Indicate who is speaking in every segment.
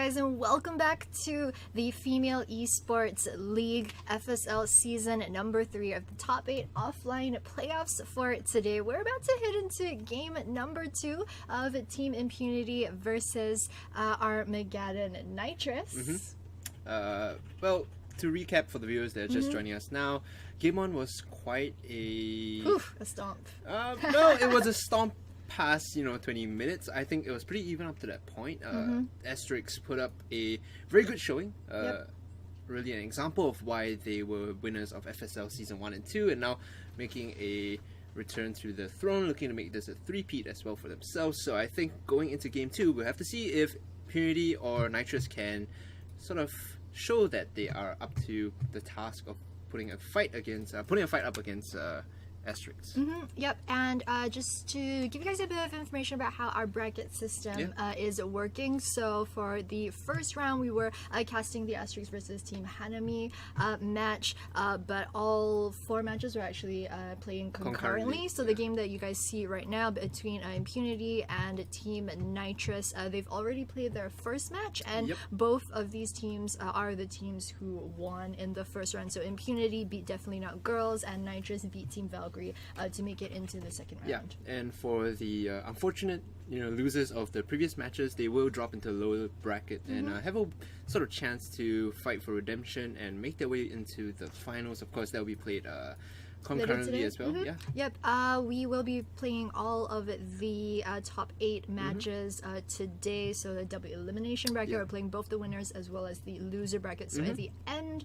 Speaker 1: guys, and welcome back to the Female Esports League FSL season number 3 of the top 8 offline playoffs for today. We're about to head into game number 2 of Team Impunity versus Armageddon Knightress.
Speaker 2: Well, to recap for the viewers that are just joining us now, game 1 was quite a
Speaker 1: stomp.
Speaker 2: Well, it was a stomp past 20 minutes. I think it was pretty even up to that point. Asterix put up a very good showing. Really an example of why they were winners of FSL season 1 and 2, and now making a return to the throne, looking to make this a three-peat as well for themselves. So I think going into game 2, we'll have to see if Impunity or Knightress can sort of show that they are up to the task of putting a fight up against Asterix.
Speaker 1: Yep, and just to give you guys a bit of information about how our bracket system is working. So for the first round, we were casting the Asterix versus Team Hanami match, but all 4 matches were actually playing concurrently. So the game that you guys see right now between Impunity and Team Knightress, they've already played their first match, and both of these teams are the teams who won in the first round. So Impunity beat Definitely Not Girls, and Knightress beat Team Valkyrie to make it into the second round.
Speaker 2: Yeah, and for the unfortunate losers of the previous matches, they will drop into the lower bracket and have a sort of chance to fight for redemption and make their way into the finals. Of course, that will be played concurrently as well.
Speaker 1: Yep, we will be playing all of the top 8 matches today. So the double elimination bracket, we're playing both the winners as well as the loser bracket. So at the end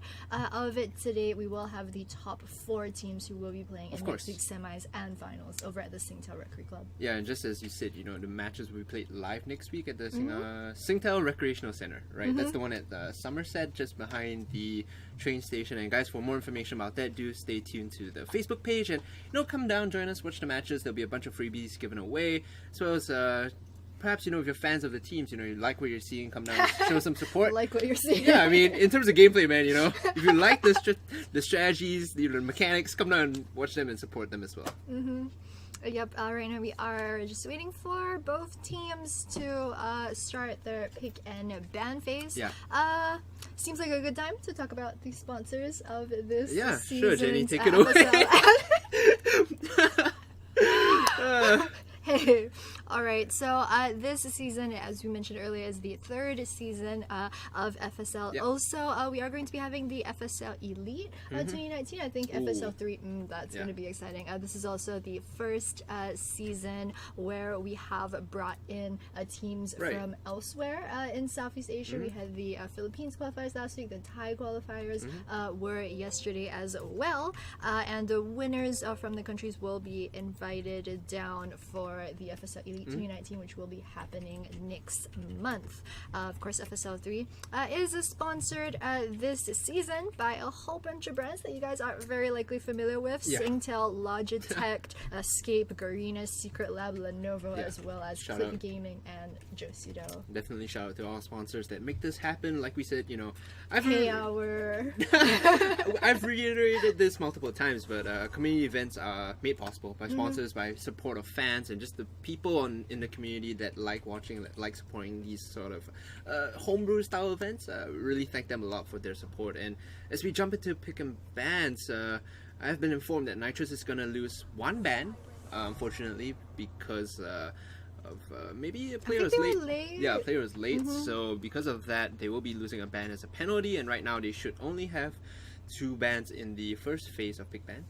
Speaker 1: of it today, we will have the top 4 teams who will be playing in next week's semis and finals over at the Singtel Rec Club.
Speaker 2: Yeah, and just as you said, the matches will be played live next week at the Singtel Recreational Center, right? That's the one at Somerset, just behind the train station. And guys, for more information about that, do stay tuned to the Facebook page and come down, join us, watch the matches. There'll be a bunch of freebies given away, as well as perhaps if you're fans of the teams, you like what you're seeing, come down and show some support.
Speaker 1: Like what you're seeing.
Speaker 2: Yeah, I mean, in terms of gameplay, man, if you like the strategies, the mechanics, come down and watch them and support them as well.
Speaker 1: Yep, right now we are just waiting for both teams to start their pick and ban phase.
Speaker 2: Yeah.
Speaker 1: Seems like a good time to talk about the sponsors of this
Speaker 2: season.
Speaker 1: season's
Speaker 2: Sure, Jenny, take it away.
Speaker 1: Hey, alright, so this season, as we mentioned earlier, is the 3rd season of FSL. Also, we are going to be having the FSL Elite 2019. I think FSL 3, that's going to be exciting. This is also the first season where we have brought in teams from elsewhere in Southeast Asia. We had the Philippines qualifiers last week, the Thai qualifiers were yesterday as well, and the winners from the countries will be invited down for the FSL Elite 2019, which will be happening next month. Of course, FSL 3 is sponsored this season by a whole bunch of brands that you guys are very likely familiar with. Singtel, Logitech, Escape, Garena, Secret Lab, Lenovo, as well as Click Gaming and Josido.
Speaker 2: Definitely shout out to all sponsors that make this happen. Like we said,
Speaker 1: I've
Speaker 2: reiterated this multiple times, but community events are made possible by sponsors, by support of fans, and just the people in the community that like watching, that like supporting these sort of homebrew style events. Really thank them a lot for their support. And as we jump into pick and bans, I've been informed that Knightress is going to lose 1 ban, unfortunately, because of maybe a player was late. Yeah, a player was late. So because of that, they will be losing a ban as a penalty, and right now they should only have 2 bans in the first phase of pick ban.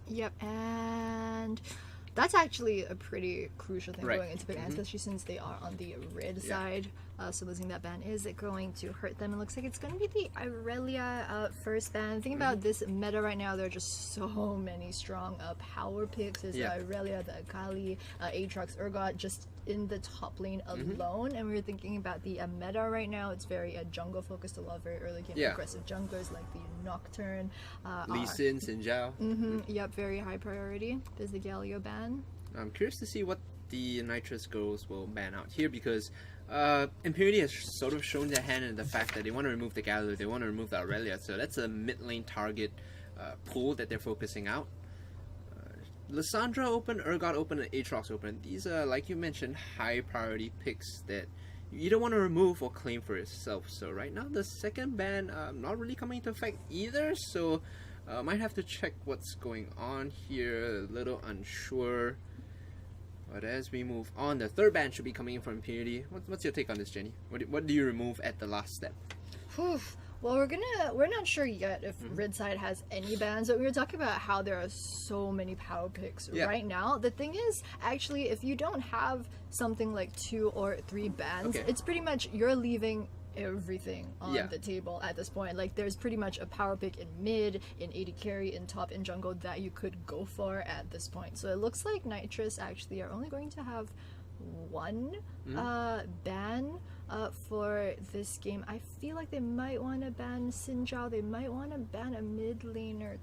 Speaker 2: Yep,
Speaker 1: and that's actually a pretty crucial thing going into big ban, especially since they are on the red side. So losing that ban is going to hurt them. It looks like it's going to be the Irelia first ban. Think about this meta right now. There are just so many strong power picks. There's the Irelia, the Akali, Aatrox, Urgot, just in the top lane alone. And we were thinking about the meta right now. It's very jungle focused. A lot of very early game aggressive junglers like the Nocturne,
Speaker 2: Lee Sin, Xin Zhao.
Speaker 1: Yep, very high priority. There's the Galio ban.
Speaker 2: I'm curious to see what the Knightress girls will ban out here, because Impunity has sort of shown their hand in the fact that they want to remove the Galio, they want to remove the Aurelia, so that's a mid lane target pool that they're focusing out. Lissandra open, Urgot open, and Aatrox open. These are, like you mentioned, high priority picks that you either want to remove or claim for yourself. So right now the second ban not really coming into effect either, so might have to check what's going on here, a little unsure. But as we move on, the third ban should be coming in from Impunity. What's your take on this, Jenny? What do you remove at the last step?
Speaker 1: Whew. Well, we're not sure yet if Red Side has any bans, but we were talking about how there are so many power picks right now. The thing is, actually, if you don't have something like 2 or 3 bans, it's pretty much you're leaving everything on the table at this point. Like, there's pretty much a power pick in mid, in AD carry, in top, in jungle that you could go for at this point. So it looks like Knightress actually are only going to have 1 ban for this game. I feel like they might want to ban Sinjao. They might want to ban a mid laner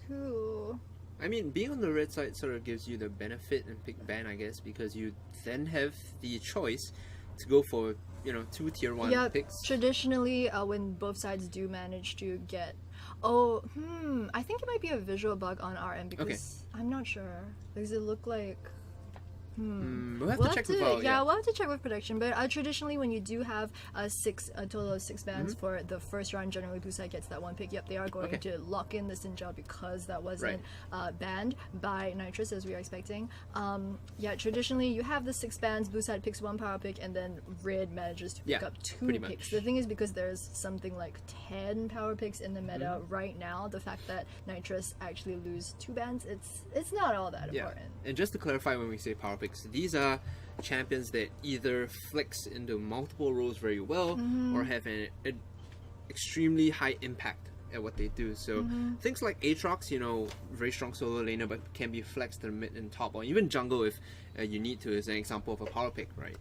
Speaker 1: too.
Speaker 2: I mean, being on the red side sort of gives you the benefit and pick ban, I guess, because you then have the choice to go for, 2 tier 1 picks.
Speaker 1: Traditionally, when both sides do manage to get... I think it might be a visual bug on our end because I'm not sure. Does it look like...
Speaker 2: We'll have to check with Val,
Speaker 1: we'll have to check with production. But traditionally, when you do have a total of 6 bans for the first round, generally blue side gets that 1 pick. Yep, they are going to lock in the Sinjao because that wasn't banned by Knightress as we are expecting. Traditionally you have the 6 bans, blue side picks 1 power pick, and then red manages to pick up 2 picks. The thing is, because there's something like 10 power picks in the meta right now, the fact that Knightress actually lose 2 bans, it's not all that important.
Speaker 2: And just to clarify, when we say power picks, these are champions that either flex into multiple roles very well or have an extremely high impact at what they do. So things like Aatrox, very strong solo laner, but can be flexed to mid and top, or even jungle if you need to, is an example of a power pick, right?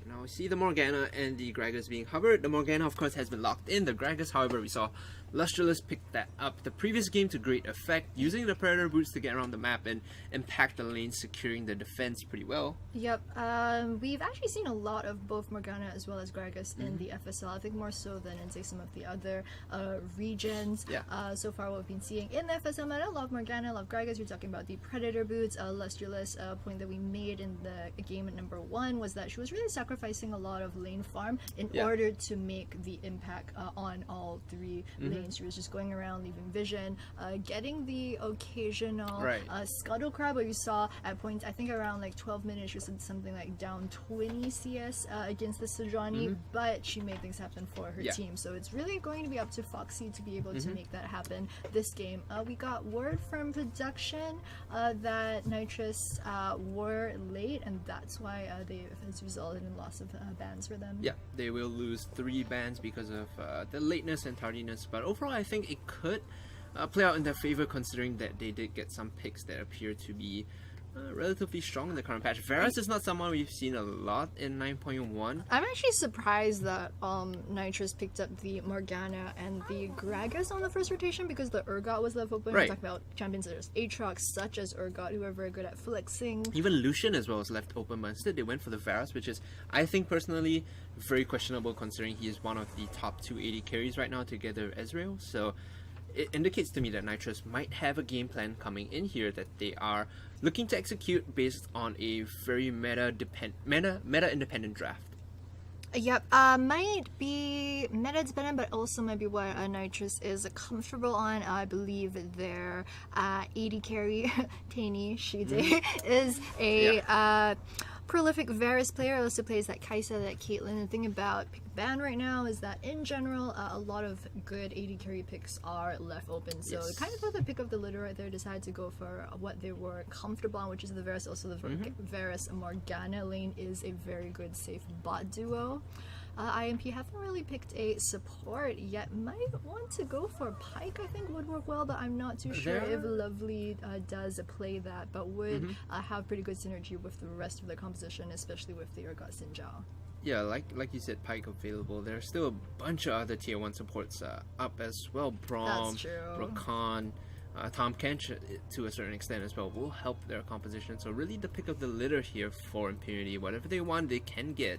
Speaker 2: Now we see the Morgana and the Gragas being hovered. The Morgana, of course, has been locked in. The Gragas, however, we saw Lustreless pick that up the previous game to great effect, using the Predator boots to get around the map and impact the lane, securing the defense pretty well.
Speaker 1: Yep, we've actually seen a lot of both Morgana as well as Gragas in the FSL. I think more so than in, say, some of the other regions. So far, what we've been seeing in the FSL meta, a lot of Morgana, a lot of Gragas. You're talking about the Predator boots. Lustreless, point that we made in the game at number 1 was that she was really sacrificing a lot of lane farm in order to make the impact on all 3 lanes. She was just going around, leaving vision, getting the occasional scuttle crab, where you saw at points, I think around like 12 minutes, she was something like down 20 CS against the Sejuani, but she made things happen for her team. So it's really going to be up to Foxy to be able to make that happen this game. We got word from production that Knightress were late, and that's why it's resulted in loss of bans for them.
Speaker 2: Yeah, they will lose 3 bans because of the lateness and tardiness, but overall I think it could play out in their favor, considering that they did get some picks that appear to be relatively strong in the current patch. Varus is not someone we've seen a lot in 9.1.
Speaker 1: I'm actually surprised that Knightress picked up the Morgana and the Gragas on the first rotation, because the Urgot was left open. We're talking about champions such as Aatrox, such as Urgot, who are very good at flexing.
Speaker 2: Even Lucian as well was left open, but instead they went for the Varus, which is, I think personally, very questionable, considering he is one of the top 2 AD carries right now together with Ezreal. So it indicates to me that Knightress might have a game plan coming in here that they are looking to execute based on a very meta independent draft.
Speaker 1: Yep, might be meta dependent, but also might be what Knightress is comfortable on. I believe their AD carry, Taini Shide, is a prolific Varus player. Also plays that Kai'Sa, that Caitlyn. The thing about pick ban right now is that in general, a lot of good AD carry picks are left open. So kind of the pick of the litter right there, decided to go for what they were comfortable on, which is the Varus. Also, the Varus Morgana lane is a very good safe bot duo. IMP haven't really picked a support yet. Might want to go for Pyke, I think would work well, but I'm not too sure if Lovely does play that, but would have pretty good synergy with the rest of the composition, especially with the Urgot Sinjao.
Speaker 2: Yeah, like you said, Pyke available. There's still a bunch of other tier 1 supports up as well. Braum, Rakan, Tom Kench to a certain extent as well will help their composition. So really the pick of the litter here for Impunity. Whatever they want, they can get.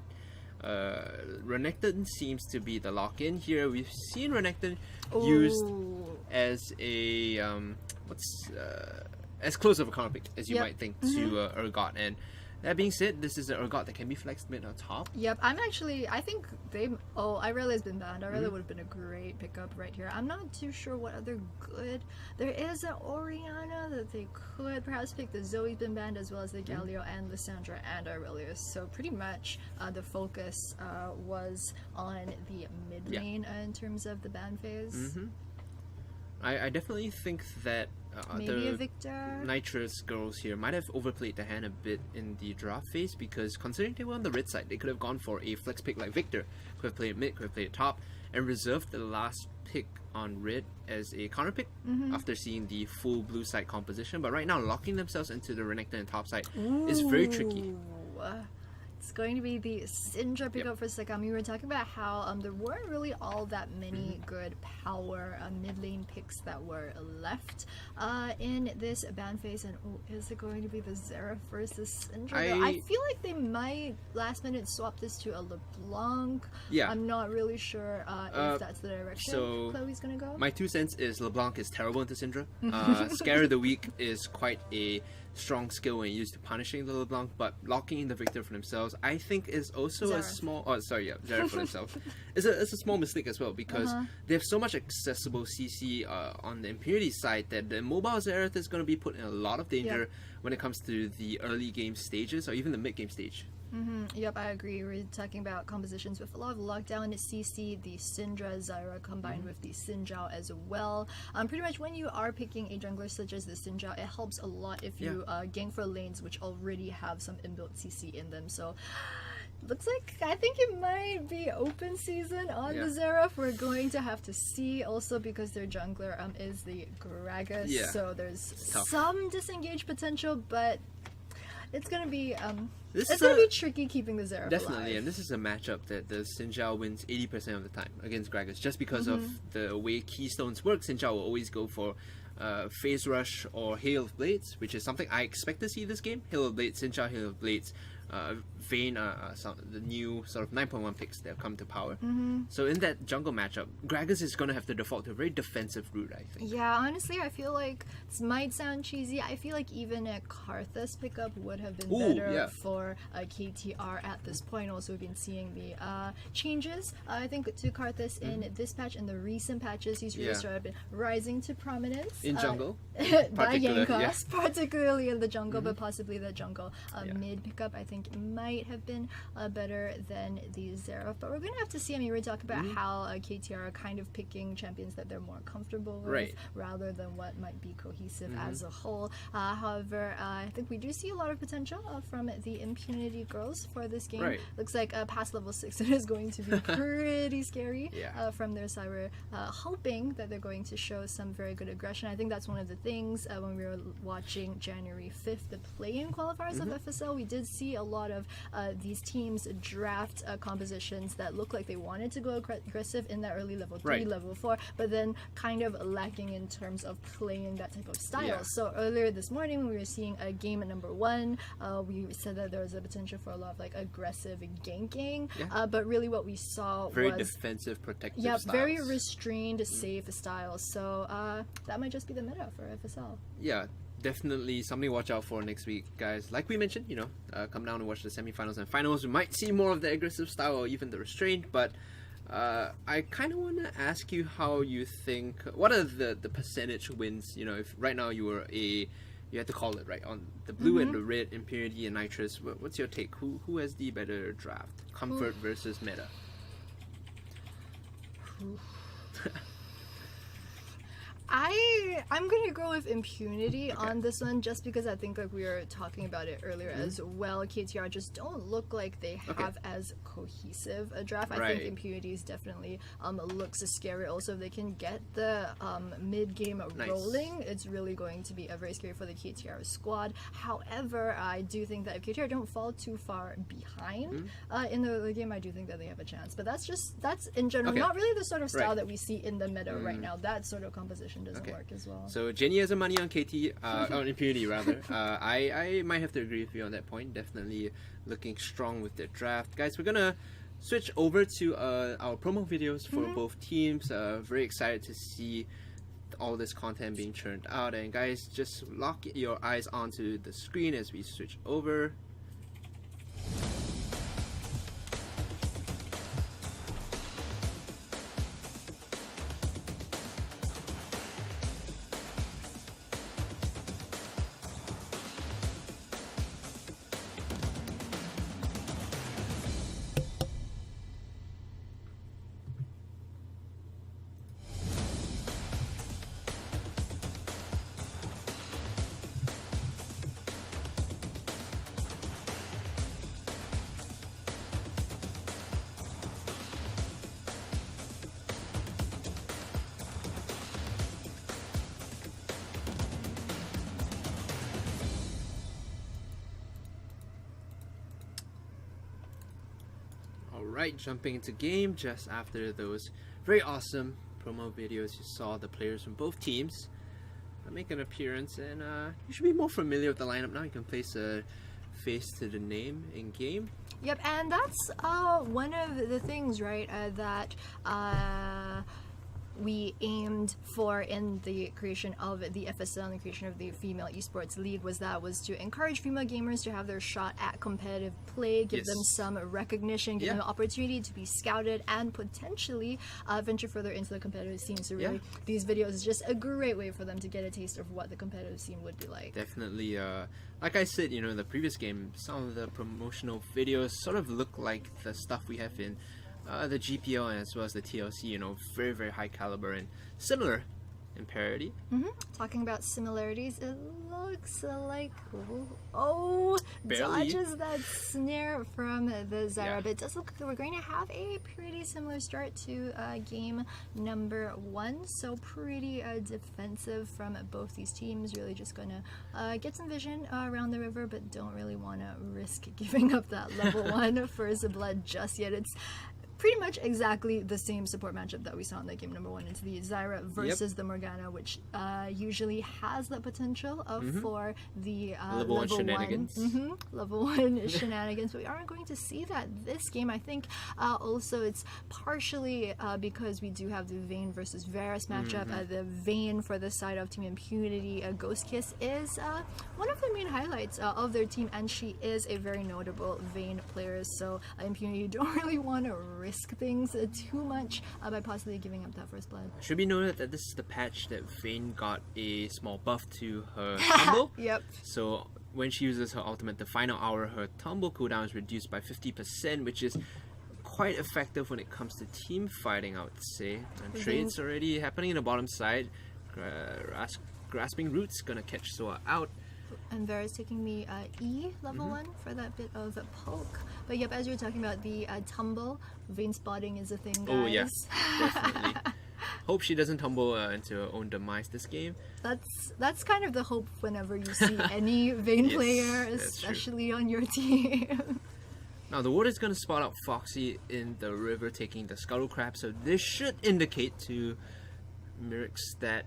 Speaker 2: Renekton seems to be the lock-in here. We've seen Renekton used as a as close of a counter pick as you might think to Urgot, and That being said, this is an Urgot that can be flexed mid or top.
Speaker 1: Yep, I think Irelia has been banned. Irelia would have been a great pickup right here. I'm not too sure what other good. There is an Orianna that they could perhaps pick. The Zoe's been banned, as well as the Galio and Lissandra and Irelia. So pretty much the focus was on the mid lane in terms of the ban phase.
Speaker 2: I definitely think that
Speaker 1: Maybe a
Speaker 2: the
Speaker 1: Victor.
Speaker 2: Knightress girls here might have overplayed the hand a bit in the draft phase, because considering they were on the red side, they could have gone for a flex pick like Victor, could have played mid, could have played top, and reserved the last pick on red as a counter pick after seeing the full blue side composition. But right now, locking themselves into the Renekton and top side is very tricky.
Speaker 1: It's going to be the Syndra pickup for Sakami. We were talking about how there weren't really all that many good power mid lane picks that were left in this ban phase. And is it going to be the Xerath versus Syndra? I feel like they might last minute swap this to a LeBlanc.
Speaker 2: Yeah.
Speaker 1: I'm not really sure if that's the direction Chloe's going to go.
Speaker 2: My 2 cents is LeBlanc is terrible into Syndra. Scare of the Week is quite a strong skill when used to punishing the LeBlanc, but locking in the Victor for themselves, I think, is also a small... Xerath for themselves. It's a small mistake as well, because they have so much accessible CC on the Impunity side that the mobile Xerath is going to be put in a lot of danger when it comes to the early game stages or even the mid game stage.
Speaker 1: Yep, I agree. We're talking about compositions with a lot of lockdown CC, the Syndra Zyra combined with the Sinjao as well. Pretty much when you are picking a jungler such as the Sinjao, it helps a lot if you gank for lanes which already have some inbuilt CC in them. So looks like I think it might be open season on the Xerath. We're going to have to see, also because their jungler is the Gragas. So there's some disengage potential, but it's gonna be it's gonna be tricky keeping the Xerath
Speaker 2: definitely
Speaker 1: alive.
Speaker 2: And this is a matchup that the Sinjao wins 80% of the time against Gragas, just because of the way Keystones work. Sinjao will always go for Phase Rush or Hail of Blades, which is something I expect to see this game. Hail of Blades, Sinjao, Hail of Blades, Vayne are the new sort of 9.1 picks that have come to power. So in that jungle matchup, Gragas is going to have to default to a very defensive route, I think.
Speaker 1: Yeah, honestly, I feel like this might sound cheesy. I feel like even a Karthus pickup would have been better for KTR at this point. Also, we've been seeing the changes, I think, to Karthus in this patch and the recent patches. He's really started rising to prominence.
Speaker 2: In jungle?
Speaker 1: By Yankos, particularly in the jungle, but possibly the jungle mid pickup, I think, might have been better than the Xerath. But we're going to have to see. I mean, we're talking about how KTR are kind of picking champions that they're more comfortable with rather than what might be cohesive as a whole. However, I think we do see a lot of potential from the Impunity girls for this game. Looks like past level 6 it is going to be pretty scary from their side. We're hoping that they're going to show some very good aggression. I think that's one of the things when we were watching January 5th, the play-in qualifiers of FSL, we did see a lot of these teams draft compositions that look like they wanted to go aggressive in that early level 3, level 4, but then kind of lacking in terms of playing that type of style. So earlier this morning when we were seeing a game at number 1, we said that there was a potential for a lot of like aggressive ganking, but really what we saw
Speaker 2: very
Speaker 1: was
Speaker 2: defensive, protective styles.
Speaker 1: Very restrained, safe styles. So that might just be the meta for FSL.
Speaker 2: Yeah, definitely something to watch out for next week, guys. Like we mentioned, come down and watch the semifinals and finals. We might see more of the aggressive style or even the restraint, but I kind of want to ask you how you think, what are the percentage wins, if right now you had to call it, right, on the blue and the red, Impunity and Knightress, what's your take? Who has the better draft? Comfort versus meta?
Speaker 1: I'm gonna go with Impunity on this one, just because I think, like we were talking about it earlier as well, KTR just don't look like they have as cohesive a draft. I think Impunity is definitely looks scary. Also, if they can get the mid game rolling, it's really going to be very scary for the KTR squad. However, I do think that if KTR don't fall too far behind in the early game, I do think that they have a chance. But that's in general not really the sort of style that we see in the meta right now. That sort of composition doesn't work as well.
Speaker 2: So Jenny has a money on KT, on Impunity rather. I might have to agree with you on that point. Definitely looking strong with their draft. Guys, we're gonna switch over to our promo videos for both teams. Very excited to see all this content being churned out. And guys, just lock your eyes onto the screen as we switch over. Alright, jumping into game just after those very awesome promo videos. You saw the players from both teams make an appearance, and you should be more familiar with the lineup now. You can place a face to the name in game.
Speaker 1: Yep, and that's one of the things, right, that we aimed for in the creation of the FSL and the creation of the Female Esports League was to encourage female gamers to have their shot at competitive play, give them some recognition, give them an opportunity to be scouted and potentially venture further into the competitive scene. So really, these videos is just a great way for them to get a taste of what the competitive scene would be like.
Speaker 2: Definitely, like I said, in the previous game, some of the promotional videos sort of look like the stuff we have in the GPL and as well as the TLC, very, very high caliber and similar in parity.
Speaker 1: Talking about similarities, it looks like
Speaker 2: Barely.
Speaker 1: dodges that snare from the Zyra, but it does look like we're going to have a pretty similar start to game number 1, so pretty defensive from both these teams. Really just gonna get some vision around the river, but don't really want to risk giving up that level 1 first blood just yet. It's pretty much exactly the same support matchup that we saw in that game number 1. It's the Zyra versus the Morgana, which usually has the potential for the
Speaker 2: level 1 shenanigans.
Speaker 1: Level 1 shenanigans, but we aren't going to see that this game. I think also it's partially because we do have the Vayne versus Varus matchup. The Vayne for the side of Team Impunity, Ghost Kiss is one of the main highlights of their team, and she is a very notable Vayne player, so Impunity don't really want to risk things too much by possibly giving up that first blood.
Speaker 2: Should be noted that this is the patch that Vayne got a small buff to her tumble. So when she uses her ultimate, the final hour, her tumble cooldown is reduced by 50%, which is quite effective when it comes to team fighting, I would say. And trades already happening in the bottom side. Grasping Roots gonna catch Soa out.
Speaker 1: And Vera's taking the E level 1 for that bit of poke. But yep, as you were talking about the tumble, Vayne spotting is a thing, guys.
Speaker 2: Oh yeah, definitely. Hope she doesn't tumble into her own demise this game.
Speaker 1: That's kind of the hope whenever you see any Vayne player, especially on your team.
Speaker 2: Now the ward is going to spot out Foxy in the river taking the Scuttle Crab, so this should indicate to Mirix that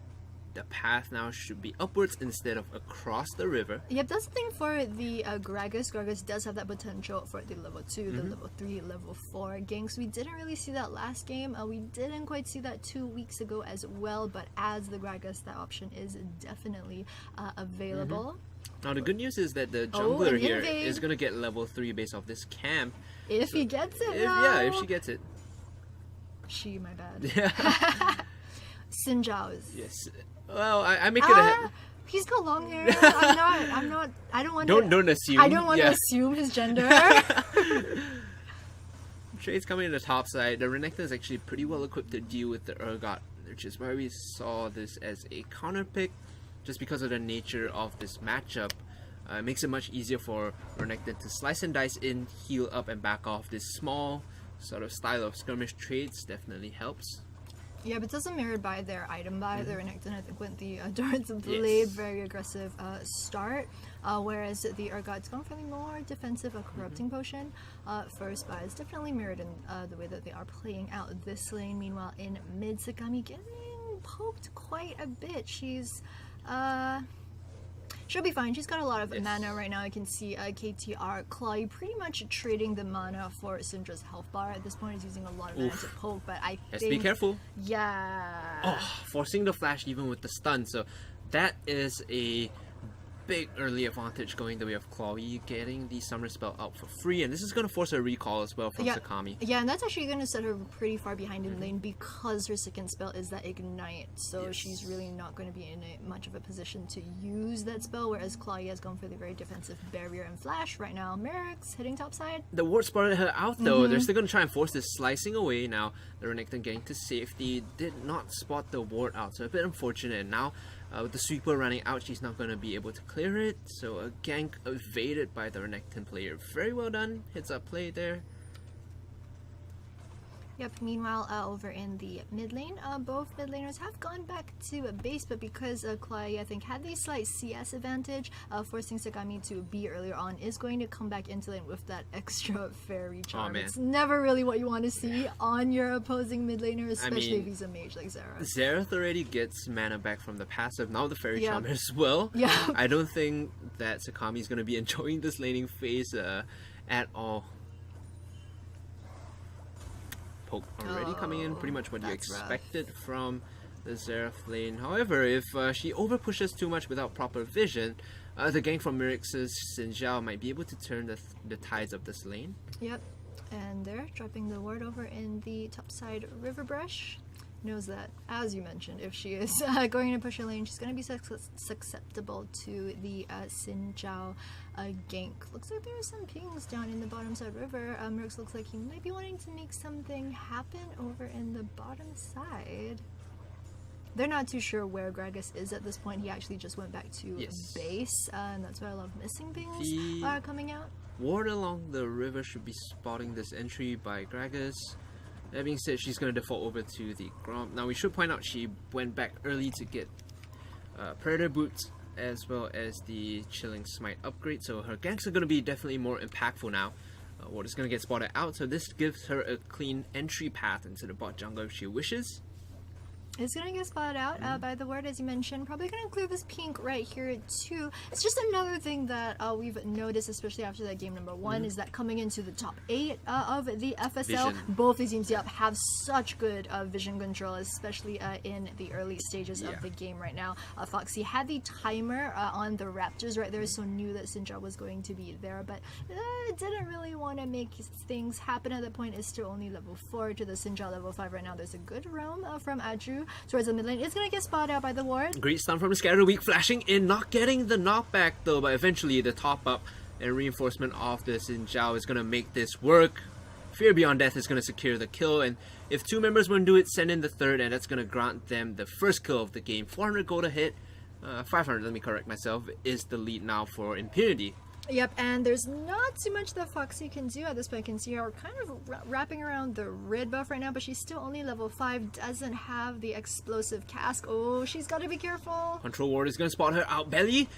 Speaker 2: the path now should be upwards instead of across the river. Yep,
Speaker 1: that's the thing for the Gragas. Gragas does have that potential for the level 2, the level 3, level 4 ganks. We didn't really see that last game. We didn't quite see that 2 weeks ago as well, but as the Gragas, that option is definitely available.
Speaker 2: Now the good news is that the jungler here is going to get level 3 based off this camp.
Speaker 1: If he gets it,
Speaker 2: if she gets it.
Speaker 1: She, my bad. Xin Zhao is...
Speaker 2: Yes. Well, I make it a...
Speaker 1: He's got long hair. I don't want to...
Speaker 2: Don't assume.
Speaker 1: I don't want to assume his gender.
Speaker 2: Trades coming to the top side. The Renekton is actually pretty well equipped to deal with the Urgot, which is why we saw this as a counter pick. Just because of the nature of this matchup, it makes it much easier for Renekton to slice and dice in, heal up and back off. This small sort of style of skirmish trades definitely helps.
Speaker 1: Yeah, but it doesn't mirrored by their item buy. The Renekton, I think, went the Darts Blade, very aggressive start, whereas the Urgot's going for the more defensive Corrupting Potion. First buy is definitely mirrored in the way that they are playing out this lane. Meanwhile, in mid, Sakami getting poked quite a bit. She'll be fine. She's got a lot of mana right now. I can see KTR Claw pretty much trading the mana for Syndra's health bar. At this point, he's using a lot of mana to poke, but I think...
Speaker 2: be careful.
Speaker 1: Yeah.
Speaker 2: Oh, forcing the flash even with the stun. So that is a big early advantage going the way of Chloe, getting the Summer Spell out for free, and this is going to force a recall as well from Sakami.
Speaker 1: Yeah, and that's actually going to set her pretty far behind in lane because her second spell is that Ignite, so she's really not going to be in much of a position to use that spell, whereas Chloe has gone for the very defensive Barrier and Flash right now. Merrick's hitting top side.
Speaker 2: The ward spotted her out though. They're still going to try and force this slicing away. Now the Renekton getting to safety, did not spot the ward out, so a bit unfortunate. Now with the sweeper running out, she's not going to be able to clear it. So a gank evaded by the Renekton player. Very well done. Heads up play there.
Speaker 1: Yep, meanwhile, over in the mid lane, both mid laners have gone back to a base, but because Clay, I think, had the slight CS advantage, forcing Sakami to be earlier on, is going to come back into lane with that extra fairy charm. It's never really what you want to see on your opposing mid laner, especially if he's a mage like Xerath.
Speaker 2: Xerath already gets mana back from the passive, now the fairy charm as well.
Speaker 1: Yeah.
Speaker 2: I don't think that Sakami is going to be enjoying this laning phase at all. Poke already coming in, pretty much what you expected from the Xerath lane. However, if she over pushes too much without proper vision, the gank from Mirix's Xin Zhao might be able to turn the tides of this lane.
Speaker 1: Yep, and they're dropping the ward over in the top side river brush. Knows that, as you mentioned, if she is going to push a lane, she's going to be susceptible to the Xin Zhao gank. Looks like there are some pings down in the bottom side river. Mirix looks like he might be wanting to make something happen over in the bottom side. They're not too sure where Gragas is at this point. He actually just went back to base, and that's why a lot of missing pings are coming out.
Speaker 2: Ward along the river should be spotting this entry by Gragas. That being said, she's going to default over to the Gromp. Now, we should point out she went back early to get Predator Boots as well as the Chilling Smite upgrade. So her ganks are going to be definitely more impactful now. Ward is going to get spotted out. So this gives her a clean entry path into the bot jungle if she wishes.
Speaker 1: It's gonna get spotted out by the ward, as you mentioned. Probably gonna clear this pink right here too. It's just another thing that we've noticed, especially after that game number 1, is that coming into the top 8 of the FSL, both these teams have such good vision control, especially in the early stages of the game right now. Foxy had the timer on the Raptors right there, so knew that Xin Zhao was going to be there, but didn't really want to make things happen at that point. It's still only level 4 to the Xin Zhao level 5 right now. There's a good roam from Adru towards the mid lane. It's gonna get spotted out by the ward.
Speaker 2: Great stun from the Scatter Weak, flashing in, not getting the knockback though, but eventually the top up and reinforcement of the Xin Zhao is gonna make this work. Fear Beyond Death is gonna secure the kill, and if 2 members won't do it, send in the 3rd, and that's gonna grant them the first kill of the game. 400 gold a hit, 500, let me correct myself, is the lead now for Impunity.
Speaker 1: Yep, and there's not too much that Foxy can do at this point. You can see her kind of wrapping around the red buff right now, but she's still only level 5, doesn't have the explosive cask. Oh, she's got to be careful.
Speaker 2: Control Ward is going to spot her out belly,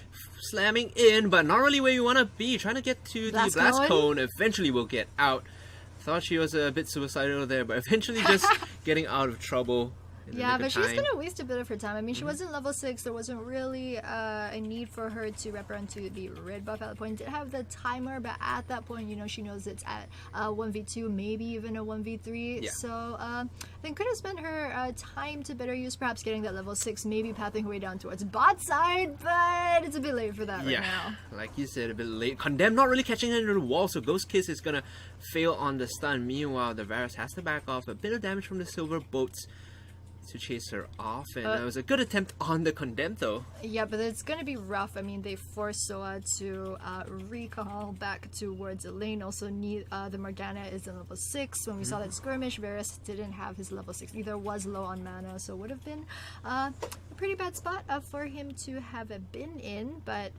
Speaker 2: slamming in, but not really where you want to be. Trying to get to the Blast Cone, eventually will get out. Thought she was a bit suicidal there, but eventually just getting out of trouble.
Speaker 1: Yeah, but she's gonna waste a bit of her time. I mean, she wasn't level 6. There wasn't really a need for her to wrap around to the red buff at that point. Did have the timer, but at that point, you know, she knows it's at 1v2, maybe even a 1v3.
Speaker 2: Yeah.
Speaker 1: So I think could have spent her time to better use, perhaps getting that level 6, maybe pathing her way down towards bot side, but it's a bit late for that right now.
Speaker 2: Like you said, a bit late. Condemn not really catching her into the wall, so Ghost Kiss is gonna fail on the stun. Meanwhile, the Varus has to back off. A bit of damage from the Silver Boats to chase her off, and that was a good attempt on the Condemn though. Yeah,
Speaker 1: but it's gonna be rough. I mean, they forced Soa to recall back towards the lane. Also need the Morgana is in level 6. When we saw that skirmish, Varus didn't have his level 6 either, was low on mana, so would have been a pretty bad spot for him to have been in, but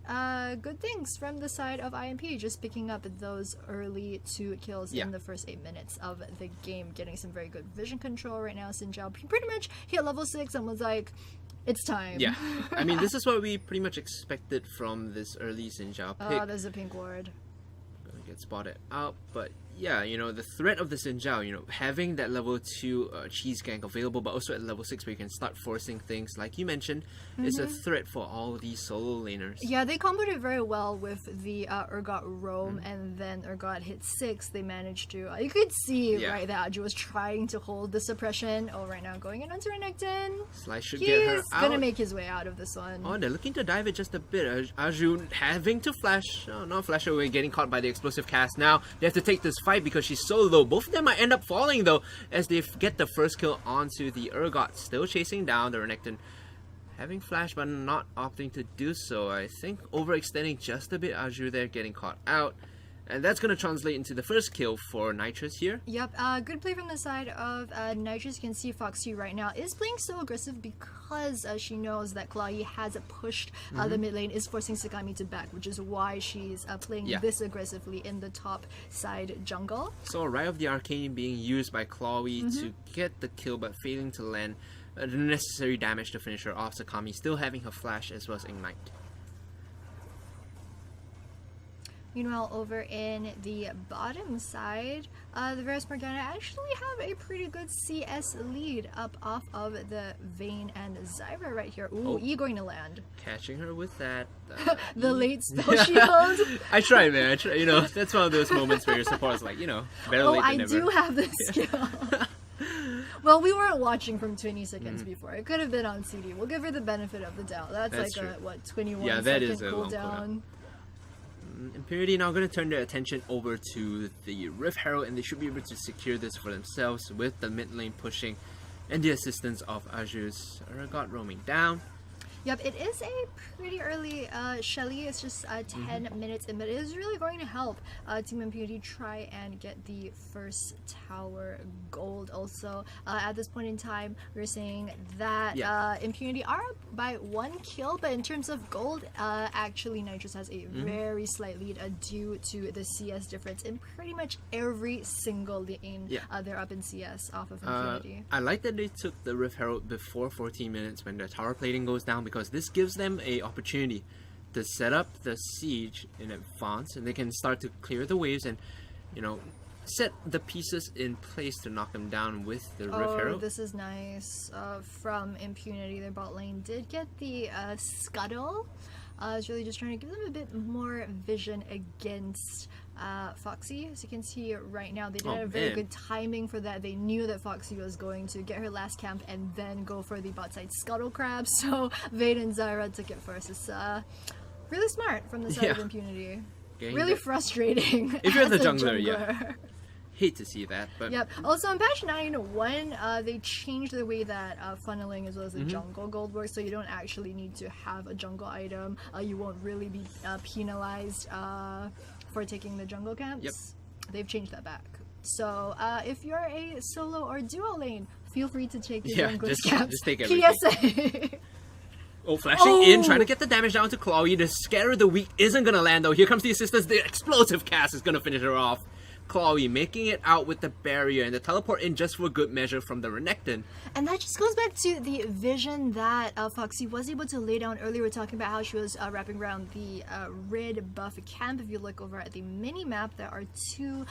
Speaker 1: good things from the side of IMP, just picking up those early 2 kills in the first 8 minutes of the game, getting some very good vision control right now. Xin Zhao pretty much hit level 6 and was like, it's time.
Speaker 2: Yeah, I mean, this is what we pretty much expected from this early Xin Zhao pick.
Speaker 1: Oh, there's a pink ward.
Speaker 2: Gonna get spotted out, but yeah, you know, the threat of the Xin Zhao, you know, having that level 2 cheese gank available, but also at level 6 where you can start forcing things, like you mentioned, is a threat for all these solo laners.
Speaker 1: Yeah, they comboed it very well with the Urgot roam, and then Urgot hit 6. They managed to, you could see right that Aju was trying to hold the suppression. Oh, right now going in onto Renekton.
Speaker 2: Slice should get her out.
Speaker 1: He's gonna make his way out of this one.
Speaker 2: Oh, they're looking to dive it just a bit. Aju having to flash, not flash away, getting caught by the explosive cast. Now they have to take this fight because she's so low. Both of them might end up falling though, as they get the first kill onto the Urgot. Still chasing down the Renekton, having flash but not opting to do so. I think overextending just a bit. Aju there getting caught out. And that's going to translate into the first kill for Knightress here.
Speaker 1: Yep, good play from the side of Knightress. You can see Foxy right now is playing so aggressive because she knows that Chloe has pushed the mid lane, is forcing Sakami to back, which is why she's playing this aggressively in the top side jungle.
Speaker 2: So Rise of the Arcane being used by Chloe to get the kill, but failing to land the necessary damage to finish her off. Sakami still having her flash as well as Ignite.
Speaker 1: Meanwhile, over in the bottom side, the Varus Morgana actually have a pretty good CS lead up off of the Vayne and Zyra right here. Ooh, E going to land.
Speaker 2: Catching her with that.
Speaker 1: The late spell shield.
Speaker 2: I try, man. I try. You know, that's one of those moments where your support is like, you know, better late than never.
Speaker 1: I do have the skill. Well, we weren't watching from 20 seconds before. It could have been on CD. We'll give her the benefit of the doubt. That's like
Speaker 2: true.
Speaker 1: a, what, 21
Speaker 2: that
Speaker 1: second
Speaker 2: is a long
Speaker 1: cooldown.
Speaker 2: Impunity now going to turn their attention over to the Rift Herald, and they should be able to secure this for themselves with the mid lane pushing and the assistance of Azure's God roaming down.
Speaker 1: Yep, it is a pretty early Shelly. It's just 10 minutes in, but it is really going to help Team Impunity try and get the first tower gold. Also, at this point in time, we're saying that Impunity are up by 1 kill, but in terms of gold, actually Knightress has a very slight lead due to the CS difference in pretty much every single lane. They're up in CS off of Impunity.
Speaker 2: I like that they took the Rift Herald before 14 minutes when the tower plating goes down, because this gives them a opportunity to set up the siege in advance, and they can start to clear the waves and, you know, set the pieces in place to knock them down with the Rift Herald.
Speaker 1: This is nice from Impunity. Their bot lane did get the scuttle. It's really just trying to give them a bit more vision against Foxy. As you can see right now, they did have very good timing for that. They knew that Foxy was going to get her last camp and then go for the bot side scuttle crab, so Vayne and Zyra took it first. It's really smart from the side of Impunity. Really frustrating
Speaker 2: if you're the jungler. Hate to see that, but
Speaker 1: yep. Also, in patch 9.1, they changed the way that funneling as well as the jungle gold works, so you don't actually need to have a jungle item. You won't really be penalized for taking the jungle camps. They've changed that back. So if you're a solo or duo lane, feel free to take the jungle camps.
Speaker 2: Just take everything. PSA. Flashing in, trying to get the damage down to Chloe. The Scare of the Weak isn't gonna land though. Here comes the assistance. The explosive cast is gonna finish her off. Chloe making it out with the barrier and the teleport in just for good measure from the Renekton.
Speaker 1: And that just goes back to the vision that Foxy was able to lay down earlier. We're talking about how she was wrapping around the red buff camp. If you look over at the mini map, there are 2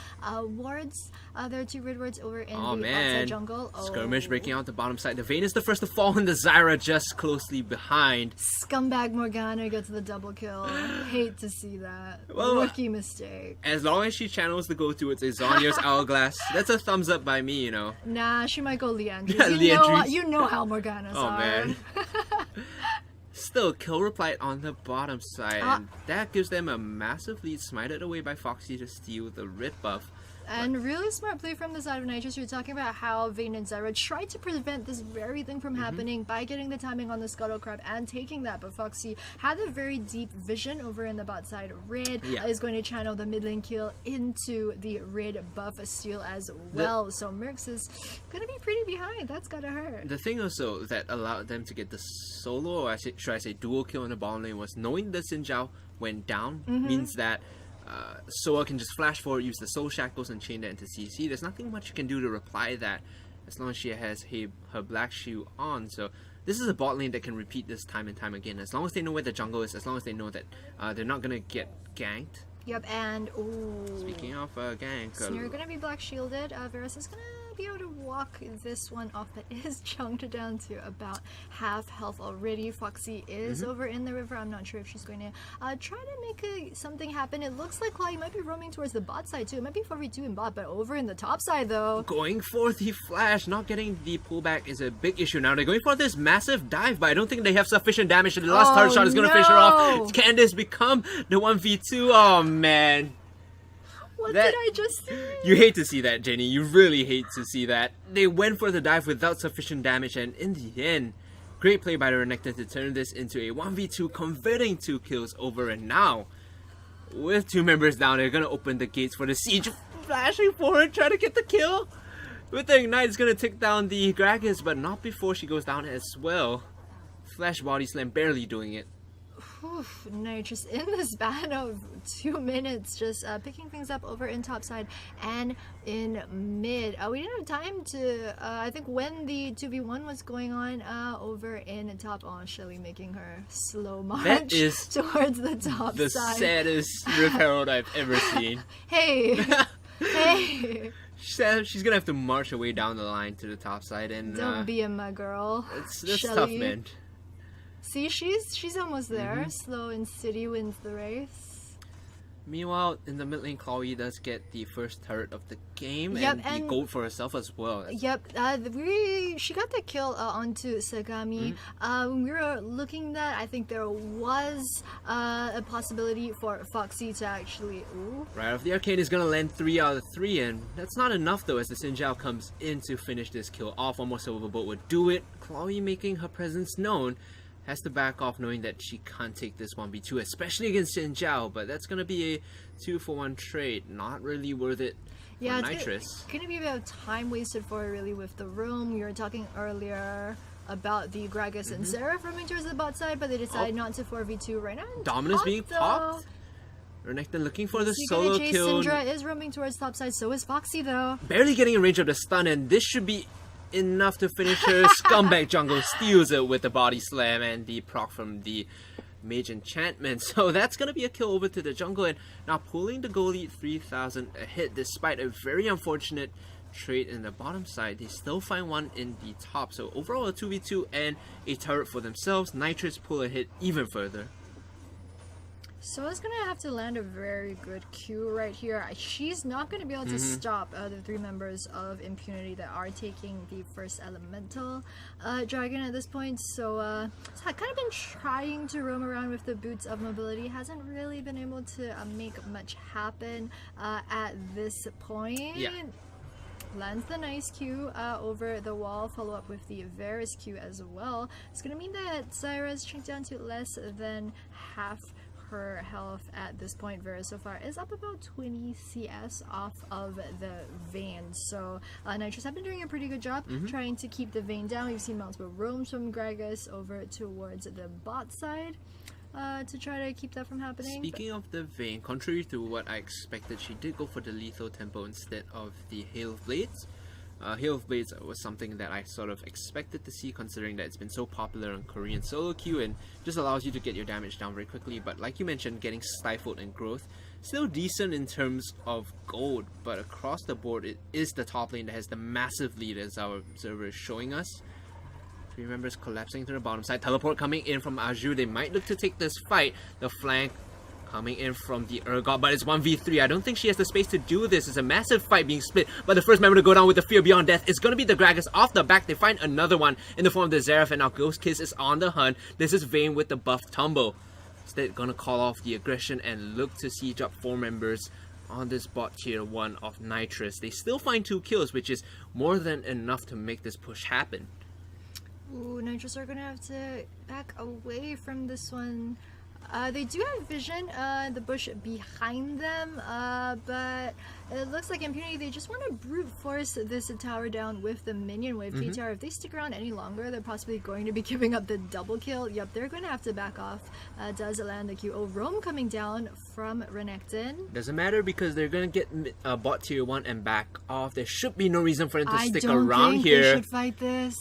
Speaker 1: wards. There are 2 red wards over in the outside jungle.
Speaker 2: Skirmish breaking out the bottom side. The Vayne is the first to fall, and the Zyra just closely behind.
Speaker 1: Scumbag Morgana gets the double kill. Hate to see that. Rookie mistake.
Speaker 2: As long as she channels the go-to, it's a Zonya's Hourglass. That's a thumbs up by me, you know.
Speaker 1: Nah, she might go Leandris.
Speaker 2: Leandris.
Speaker 1: You know how Morgana's are.
Speaker 2: Man. Still, kill replied on the bottom side. And that gives them a massive lead, smited away by Foxy to steal the red buff.
Speaker 1: And really smart play from the side of Knightress. You're talking about how Vayne and Zyra tried to prevent this very thing from happening by getting the timing on the Scuttle Crab and taking that, but Foxy had a very deep vision over in the bot side. Red is going to channel the mid lane kill into the red buff steal as well. So Mercs is going to be pretty behind. That's gotta hurt.
Speaker 2: The thing also that allowed them to get the solo, or should I say dual kill in the bottom lane, was knowing the Xin Zhao went down means that Soa can just flash forward, use the soul shackles and chain that into CC. There's nothing much you can do to reply that as long as she has her black shoe on. So this is a bot lane that can repeat this time and time again. As long as they know where the jungle is, as long as they know that they're not going to get ganked.
Speaker 1: Yep, and
Speaker 2: speaking of gank,
Speaker 1: Snare going to be black shielded. Varus is going to be able to walk this one off, but is chunked down to about half health already. Foxy is over in the river. I'm not sure if she's going to try to make something happen. It looks like Chloe might be roaming towards the bot side too. It might be 4v2 in bot, but over in the top side though.
Speaker 2: Going for the flash, not getting the pullback is a big issue. Now they're going for this massive dive, but I don't think they have sufficient damage. The last target shot is going to finish her off. Candace become the 1v2. Oh man.
Speaker 1: What did I just see?
Speaker 2: You hate to see that, Jenny. You really hate to see that. They went for the dive without sufficient damage, and in the end, great play by the Renekton to turn this into a 1v2, converting 2 kills over and now. with 2 members down, they're gonna open the gates for the siege. Flashing forward, trying to get the kill. With the ignite, it's gonna take down the Gragas, but not before she goes down as well. Flash body slam, barely doing it.
Speaker 1: Oof, Knightress in the span of 2 minutes, just picking things up over in top side and in mid. We didn't have time to, I think when the 2v1 was going on over in top, Shelly making her slow march towards the top
Speaker 2: the
Speaker 1: side.
Speaker 2: The saddest Rip Herald I've ever seen.
Speaker 1: Hey! Hey!
Speaker 2: She's gonna have to march her way down the line to the top side, and
Speaker 1: don't be my girl.
Speaker 2: That's tough, man.
Speaker 1: See, she's almost there. Slow and steady wins the race.
Speaker 2: Meanwhile, in the mid lane, Chloe does get the first turret of the game and the gold for herself as well.
Speaker 1: Yep, she got the kill onto Sagami. When we were looking at that, I think there was a possibility for Foxy to actually... Ooh.
Speaker 2: Right off the arcane is going to land 3 out of 3, and that's not enough though as the Xin Zhao comes in to finish this kill off. One more silver bolt would do it. Chloe making her presence known. Has to back off knowing that she can't take this 1v2, especially against Xin Zhao, but that's going to be a 2-for-1 trade. Not really worth it for Knightress.
Speaker 1: It's going to be a bit of time wasted for her really with the roam. We were talking earlier about the Gragas and Seraph roaming towards the bot side, but they decided not to 4v2 right now.
Speaker 2: Dominus being popped. Renekton looking for the solo kill.
Speaker 1: Syndra is roaming towards top side, so is Foxy though.
Speaker 2: Barely getting in range of the stun, and this should be enough to finish her. Scumbag jungle steals it with the body slam and the proc from the mage enchantment. So that's gonna be a kill over to the jungle, and now pulling the goal lead 3,000 ahead despite a very unfortunate trade in the bottom side. They still find one in the top, so overall a 2v2 and a turret for themselves. Knightress pull ahead even further.
Speaker 1: So it's gonna have to land a very good Q right here. She's not gonna be able to stop the 3 members of Impunity that are taking the first elemental dragon at this point. So I've kind of been trying to roam around with the boots of mobility. Hasn't really been able to make much happen at this point.
Speaker 2: Yeah.
Speaker 1: Lands the nice Q over the wall, follow up with the Varus Q as well. It's gonna mean that Zyra's shrink down to less than half her health at this point. Varus so far is up about 20 CS off of the Vayne. So Knightress have been doing a pretty good job trying to keep the Vayne down. We've seen multiple roams from Gragas over towards the bot side to try to keep that from happening.
Speaker 2: Speaking of the Vayne, contrary to what I expected, she did go for the lethal tempo instead of the Hail of Blades. Hail of Blades was something that I sort of expected to see, considering that it's been so popular on Korean solo queue and just allows you to get your damage down very quickly. But like you mentioned, getting stifled in growth, still decent in terms of gold, but across the board it is the top lane that has the massive lead, as our observer is showing us. 3 members collapsing to the bottom side. Teleport coming in from Azure. They might look to take this fight. The flank coming in from the Urgot, but it's 1v3. I don't think she has the space to do this. It's a massive fight being split, but the first member to go down with the Fear Beyond Death is going to be the Gragas. Off the back, they find another one in the form of the Seraph, and now Ghost Kiss is on the hunt. This is Vayne with the buff tumble. Instead, going to call off the aggression and look to siege up 4 members on this bot tier 1 of Knightress. They still find 2 kills, which is more than enough to make this push happen.
Speaker 1: Ooh, Knightress are going to have to back away from this one. They do have vision, the bush behind them, but it looks like Impunity, they just want to brute force this tower down with the minion wave. TTR, if they stick around any longer, they're possibly going to be giving up the double kill. Yep, they're going to have to back off. Does land the Q. Oh, roam coming down from Renekton.
Speaker 2: Doesn't matter because they're going to get bot tier 1 and back off. There should be no reason for them to stick around
Speaker 1: I don't think
Speaker 2: here.
Speaker 1: They should fight this.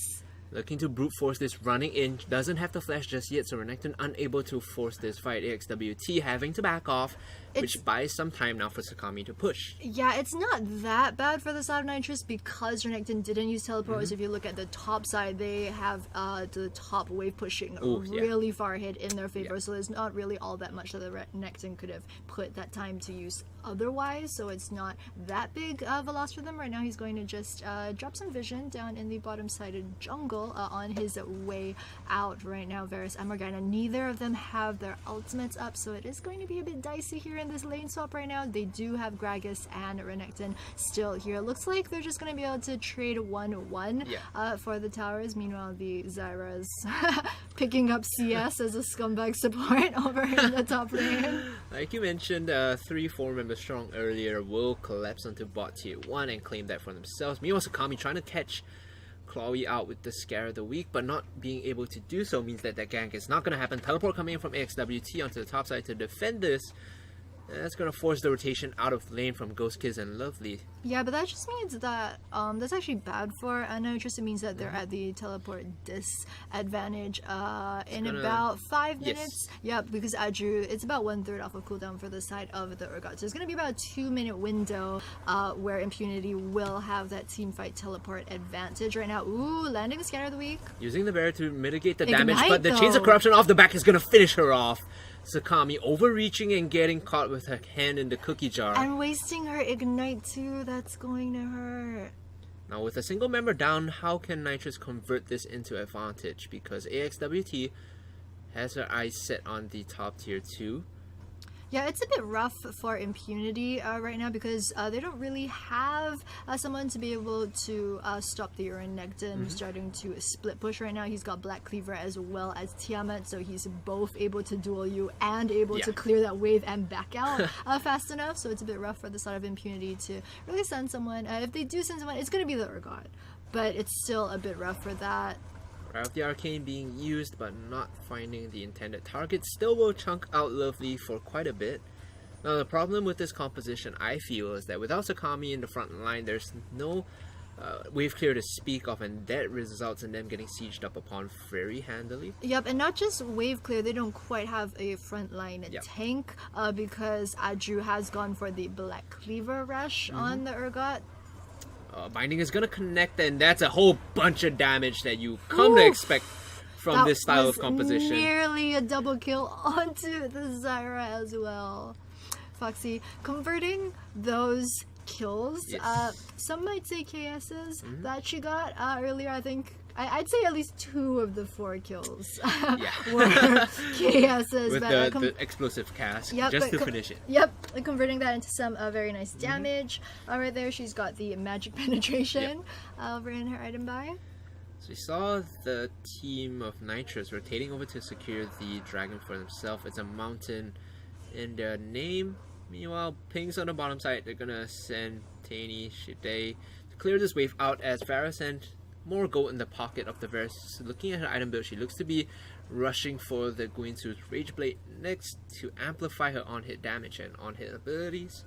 Speaker 2: Looking to brute force this, running in, doesn't have to flash just yet, so Renekton unable to force this fight. AXWT having to back off, which buys some time now for Sakami to push.
Speaker 1: Yeah, it's not that bad for the side of Knightress because Renekton didn't use teleport. If you look at the top side, they have the top wave pushing really far ahead in their favor, so there's not really all that much that the Renekton could have put that time to use otherwise, so it's not that big of a loss for them. Right now he's going to just drop some vision down in the bottom sided jungle on his way out right now. Varus and Morgana, neither of them have their ultimates up, so it is going to be a bit dicey here in this lane swap right now. They do have Gragas and Renekton still here. Looks like they're just going to be able to trade 1-1 for the towers. Meanwhile, the Zyra's picking up CS as a scumbag support over in the top lane.
Speaker 2: Like you mentioned, 3-4 members strong earlier will collapse onto bot tier 1 and claim that for themselves. Meanwhile, Sakami trying to catch Chloe out with the scare of the week, but not being able to do so means that gank is not going to happen. Teleport coming in from AXWT onto the top side to defend this. And that's going to force the rotation out of lane from Ghost Kids and Lovely.
Speaker 1: Yeah, but that just means that that's actually bad for Knightress. It means that they're at the teleport disadvantage in about 5 minutes. Yep, because Adru, it's about 1/3 off of cooldown for the side of the Urgot. So it's going to be about a 2-minute window where Impunity will have that team fight teleport advantage right now. Ooh, landing the scanner of the week.
Speaker 2: Using the barrier to mitigate the
Speaker 1: Ignite,
Speaker 2: damage, but the
Speaker 1: though.
Speaker 2: Chains of Corruption off the back is going to finish her off. Sakami overreaching and getting caught with her hand in the cookie jar.
Speaker 1: And wasting her Ignite too, that's going to hurt.
Speaker 2: Now with a single member down, how can Knightress convert this into advantage? Because AXWT has her eyes set on the top tier 2.
Speaker 1: Yeah, it's a bit rough for Impunity right now because they don't really have someone to be able to stop the Renekton starting to split push right now. He's got Black Cleaver as well as Tiamat, so he's both able to duel you and able to clear that wave and back out fast enough. So it's a bit rough for the side of Impunity to really send someone. If they do send someone, it's going to be the Urgot, but it's still a bit rough for that.
Speaker 2: Right, the arcane being used but not finding the intended target still will chunk out Lovely for quite a bit. Now the problem with this composition, I feel, is that without Sakami in the front line, there's no wave clear to speak of, and that results in them getting sieged up upon very handily.
Speaker 1: Yep, and not just wave clear, they don't quite have a frontline tank because Adru has gone for the Black Cleaver rush on the Urgot.
Speaker 2: Binding is going to connect, and that's a whole bunch of damage that you come to expect from this style of composition.
Speaker 1: Nearly a double kill onto the Zyra as well. Foxy converting those kills. Some might say KS's that she got earlier. I think I'd say at least 2 of the 4 kills were KS's.
Speaker 2: With the explosive cast, just to finish it.
Speaker 1: Yep, converting that into some very nice damage. Right there, she's got the magic penetration over in her item buy.
Speaker 2: So we saw the team of Knightress rotating over to secure the dragon for themselves. It's a mountain in their name. Meanwhile, pings on the bottom side, they're gonna send Taini, Shide to clear this wave out as Varus and more gold in the pocket of the Varus. Looking at her item build, she looks to be rushing for the Guinsu's Rage Blade next to amplify her on-hit damage and on-hit abilities.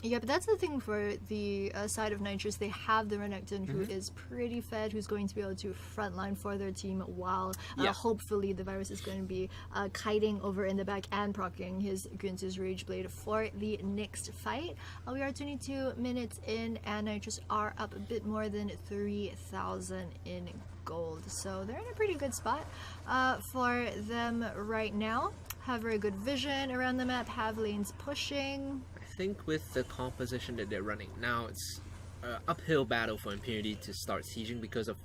Speaker 1: Yeah, but that's the thing for the side of Knightress. They have the Renekton who is pretty fed, who's going to be able to frontline for their team while hopefully the Virus is going to be kiting over in the back and proccing his Guinsu's Rage Blade for the next fight. We are 22 minutes in and Knightress are up a bit more than 3,000 in gold. So they're in a pretty good spot for them right now. Have very good vision around the map, have lanes pushing.
Speaker 2: I think with the composition that they're running now, it's an uphill battle for Impunity to start sieging because of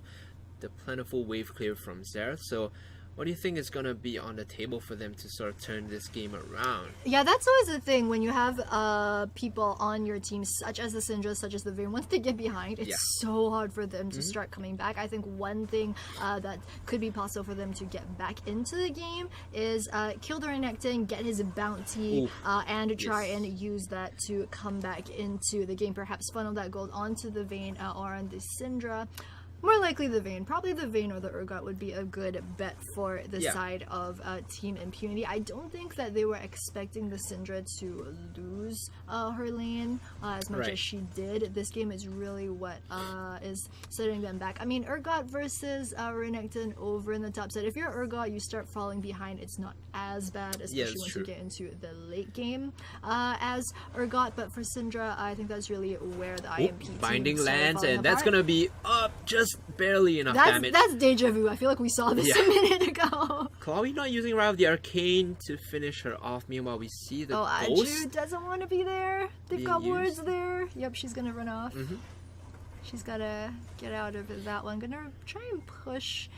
Speaker 2: the plentiful wave clear from Xerath. So what do you think is going to be on the table for them to sort of turn this game around? Yeah,
Speaker 1: that's always the thing when you have people on your team, such as the Syndra, such as the Vayne. Once they get behind, it's so hard for them to start coming back. I think one thing that could be possible for them to get back into the game is kill the Renekton, get his bounty, and try and use that to come back into the game. Perhaps funnel that gold onto the Vayne or on the Syndra. More likely the Vayne. Probably the Vayne or the Urgot would be a good bet for the side of Team Impunity. I don't think that they were expecting the Syndra to lose her lane as much as she did. This game is really what is setting them back. I mean, Urgot versus Renekton over in the top side. If you're Urgot, you start falling behind. It's not as bad, especially once you get into the late game as Urgot. But for Syndra, I think that's really where the IMP team
Speaker 2: binding lands, and that's going to be up just barely enough damage.
Speaker 1: That's deja vu. I feel like we saw this a minute ago.
Speaker 2: Chloe not using Ride of the Arcane to finish her off. Meanwhile, we see the ghost.
Speaker 1: Adru doesn't want to be there. They've got wards there. Yep, she's gonna run off. She's gotta get out of that one. Gonna try and push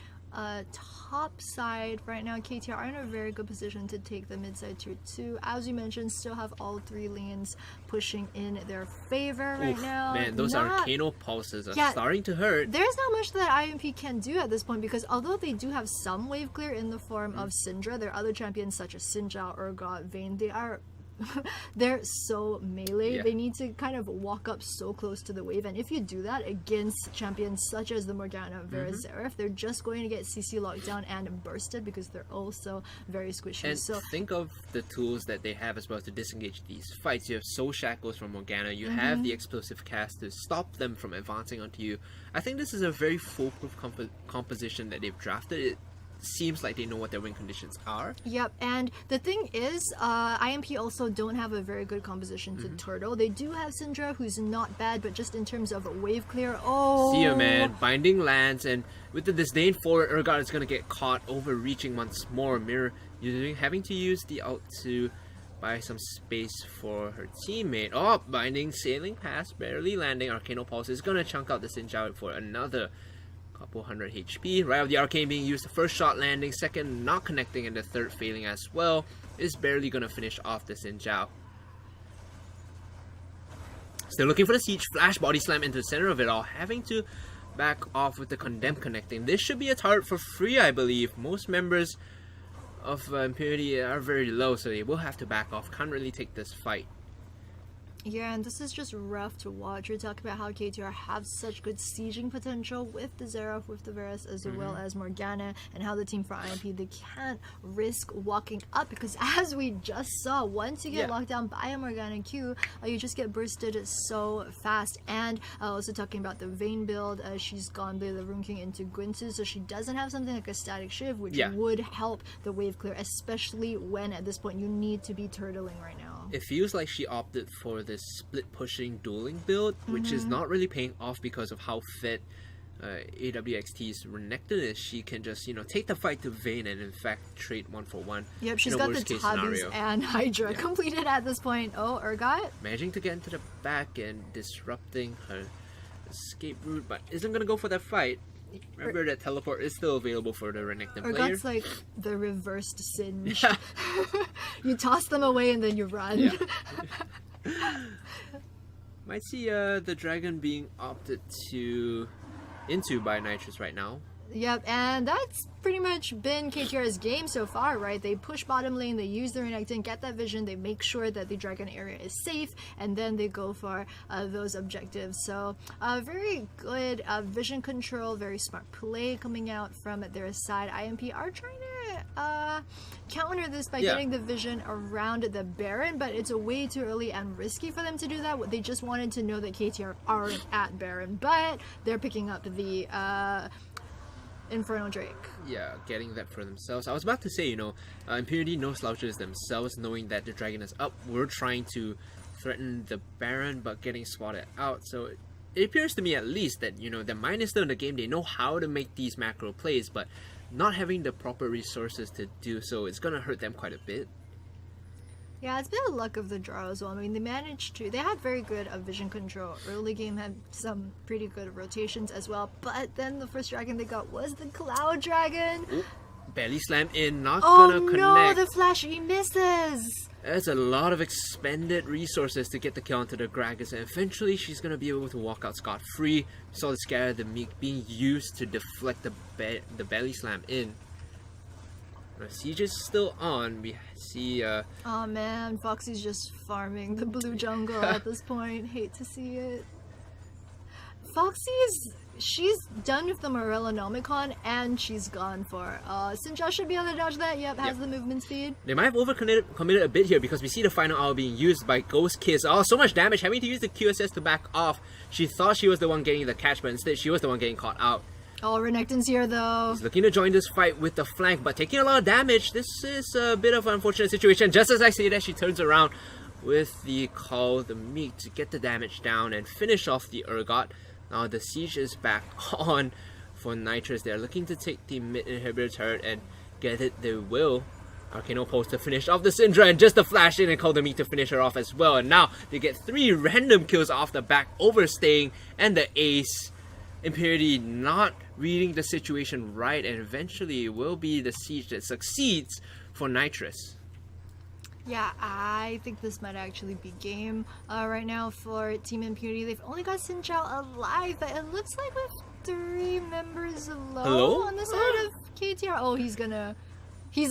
Speaker 1: top side right now, KTR are in a very good position to take the mid side tier 2. As you mentioned, still have all 3 lanes pushing in their favor right now.
Speaker 2: Man, those Arcano pulses are starting to hurt.
Speaker 1: There's not much that IMP can do at this point, because although they do have some wave clear in the form of Syndra, their other champions such as Sinjao, Urgot, Vayne, they are they're so melee. They need to kind of walk up so close to the wave, and if you do that against champions such as the Morgana, Vera, Xerath, they're just going to get CC locked down and bursted because they're also very squishy.
Speaker 2: And
Speaker 1: so
Speaker 2: think of the tools that they have as well to disengage these fights. You have Soul Shackles from Morgana, you have the explosive cast to stop them from advancing onto you. I think this is a very foolproof composition that they've drafted. It seems like they know what their win conditions are.
Speaker 1: Yep, and the thing is, IMP also don't have a very good composition to Turtle. They do have Syndra, who's not bad, but just in terms of wave clear,
Speaker 2: see ya, man. Binding lands, and with the disdain forward, Urgot is going to get caught overreaching once more. Mirror having to use the ult to buy some space for her teammate. Oh, Binding, sailing past, barely landing. Arcano Pulse is going to chunk out the Sinjao for another couple hundred HP. Right of the Arcane being used, the first shot landing, second not connecting, and the third failing as well. Is barely gonna finish off the Sinjao. Still looking for the siege, flash body slam into the center of it all, having to back off with the condemn connecting. This should be a turret for free, I believe. Most members of Impunity are very low, so they will have to back off. Can't really take this fight.
Speaker 1: Yeah, and this is just rough to watch. You're talking about how KTR have such good sieging potential with the Xerath, with the Varus, as well as Morgana, and how the team for IMP, they can't risk walking up, because as we just saw, once you get locked down by a Morgana Q, you just get bursted so fast. And also talking about the Vayne build, she's gone the Rune King into Gwynsu, so she doesn't have something like a static shiv, which would help the wave clear, especially when at this point you need to be turtling right now.
Speaker 2: It feels like she opted for this split pushing dueling build, which is not really paying off because of how fit AWXT's Renekton is. She can just, take the fight to Vayne and in fact trade 1-for-1.
Speaker 1: Yep, she's got the Tabus and Hydra completed at this point. Oh, Urgot
Speaker 2: managing to get into the back and disrupting her escape route, but isn't gonna go for that fight. Remember that teleport is still available for the Renekton player.
Speaker 1: Urgot's like the reversed Singe. You toss them away and then you run.
Speaker 2: Might see the dragon being opted into by Knightress right now.
Speaker 1: Yep, and that's pretty much been KTR's game so far, right? They push bottom lane, they use the Renekton, get that vision, they make sure that the dragon area is safe, and then they go for those objectives. So very good vision control, very smart play coming out from their side. IMP are trying to counter this by getting the vision around the Baron, but it's way too early and risky for them to do that. They just wanted to know that KTR aren't at Baron, but they're picking up the Infernal Drake.
Speaker 2: Yeah, getting that for themselves. I was about to say, Impunity no slouches themselves, knowing that the dragon is up. We're trying to threaten the Baron, but getting spotted out. So it appears to me at least that, the mine is still in the game. They know how to make these macro plays, but not having the proper resources to do so is going to hurt them quite a bit.
Speaker 1: Yeah, it's been the luck of the draw as well. I mean, they had very good vision control. Early game had some pretty good rotations as well, but then the first dragon they got was the Cloud Dragon.
Speaker 2: Ooh, belly slam in, not gonna connect.
Speaker 1: Oh no, the flash, he misses!
Speaker 2: There's a lot of expended resources to get the kill onto the Gragas, and eventually she's gonna be able to walk out scot-free. We saw the Scare of the Meek being used to deflect the belly slam in. The siege is still on. We see
Speaker 1: oh man, Foxy's just farming the blue jungle at this point. Hate to see it. She's done with the Morellonomicon and she's gone for Sinjao should be able to dodge that. Yep, has the movement speed.
Speaker 2: They might have committed a bit here because we see the final hour being used by Ghost Kiss. Oh, so much damage, having to use the QSS to back off. She thought she was the one getting the catch, but instead she was the one getting caught out.
Speaker 1: Oh, Renekton's here though.
Speaker 2: He's looking to join this fight with the flank, but taking a lot of damage. This is a bit of an unfortunate situation. Just as I say that, she turns around with the call, the Meek, to get the damage down and finish off the Urgot. Now the siege is back on for Knightress. They're looking to take the mid inhibitor turret and get it. They will. Arcano Pulse to finish off the Syndra, and just the flash in and call the Meek to finish her off as well. And now they get 3 random kills off the back, overstaying, and the ace. Impunity not reading the situation right, and eventually it will be the siege that succeeds for Knightress.
Speaker 1: Yeah, I think this might actually be game right now for Team Impunity. They've only got Sinchao alive, but it looks like with 3 members alone on the side of KTR. Oh, he's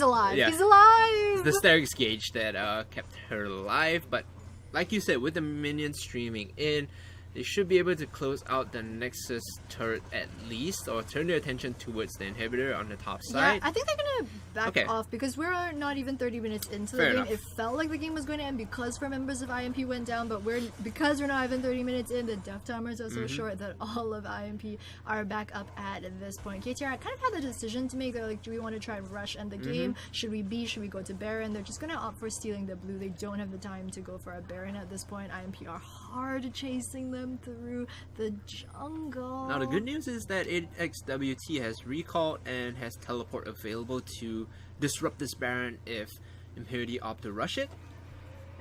Speaker 1: alive.
Speaker 2: Yeah.
Speaker 1: He's alive!
Speaker 2: The Starix gauge that kept her alive, but like you said, with the minions streaming in, they should be able to close out the Nexus turret at least, or turn their attention towards the inhibitor on the top side.
Speaker 1: Yeah, I think they're gonna back off because we're not even 30 minutes into the game. It felt like the game was going to end because 4 members of IMP went down, but because we're not even 30 minutes in, the death timers are so short that all of IMP are back up at this point. KTR kind of had the decision to make. They're like, do we want to try and rush end the game? Should we go to Baron? They're just gonna opt for stealing the blue. They don't have the time to go for a Baron at this point. IMP are hard chasing them through the jungle.
Speaker 2: Now the good news is that XWT has recall and has teleport available to disrupt this Baron if Impunity opt to rush it.